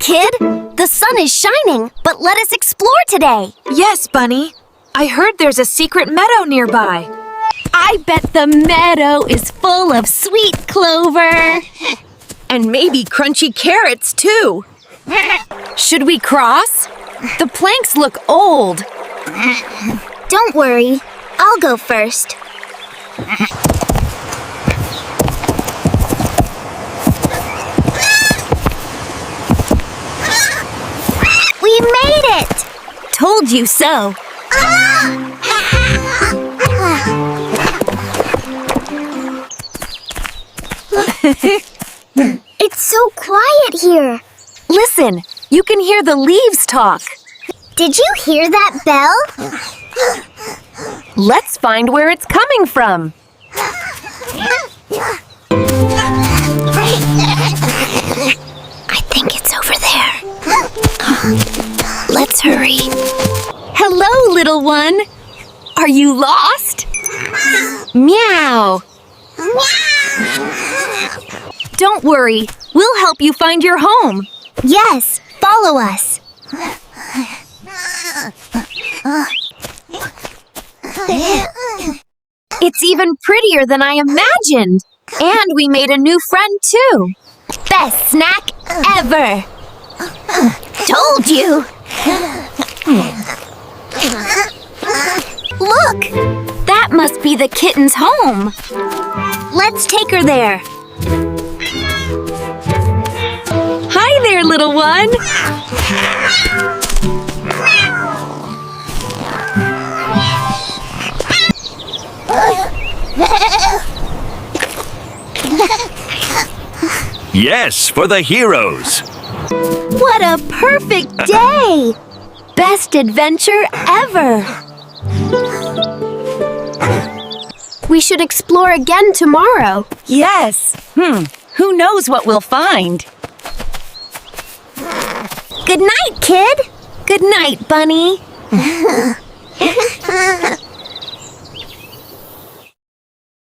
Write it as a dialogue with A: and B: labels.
A: kid! The sun is shining, but let us explore today!
B: Yes, Bunny. I heard there's a secret meadow nearby.
A: I bet the meadow is full of sweet clover!
B: And maybe crunchy carrots, too. Should we cross? The planks look old.
A: Don't worry, I'll go first. We made it!
B: Told you so.
A: It's so quiet here.
B: Listen, you can hear the leaves talk.
A: Did you hear that bell?
B: Let's find where it's coming from.
A: I think it's over there. Let's hurry.
B: Hello, little one. Are you lost? Meow. Don't worry. We'll help you find your home.
A: Yes, follow us.
B: It's even prettier than I imagined. And we made a new friend, too.
A: Best snack ever. Told you. Look,
B: That must be the kitten's home.
A: let's take her there.
B: Hi there, little one.
C: Yes, for the heroes.
A: What a perfect day! Best adventure ever! We should explore again tomorrow.
B: Yes. Who knows what we'll find?
A: Good night, kid!
B: Good night, Bunny.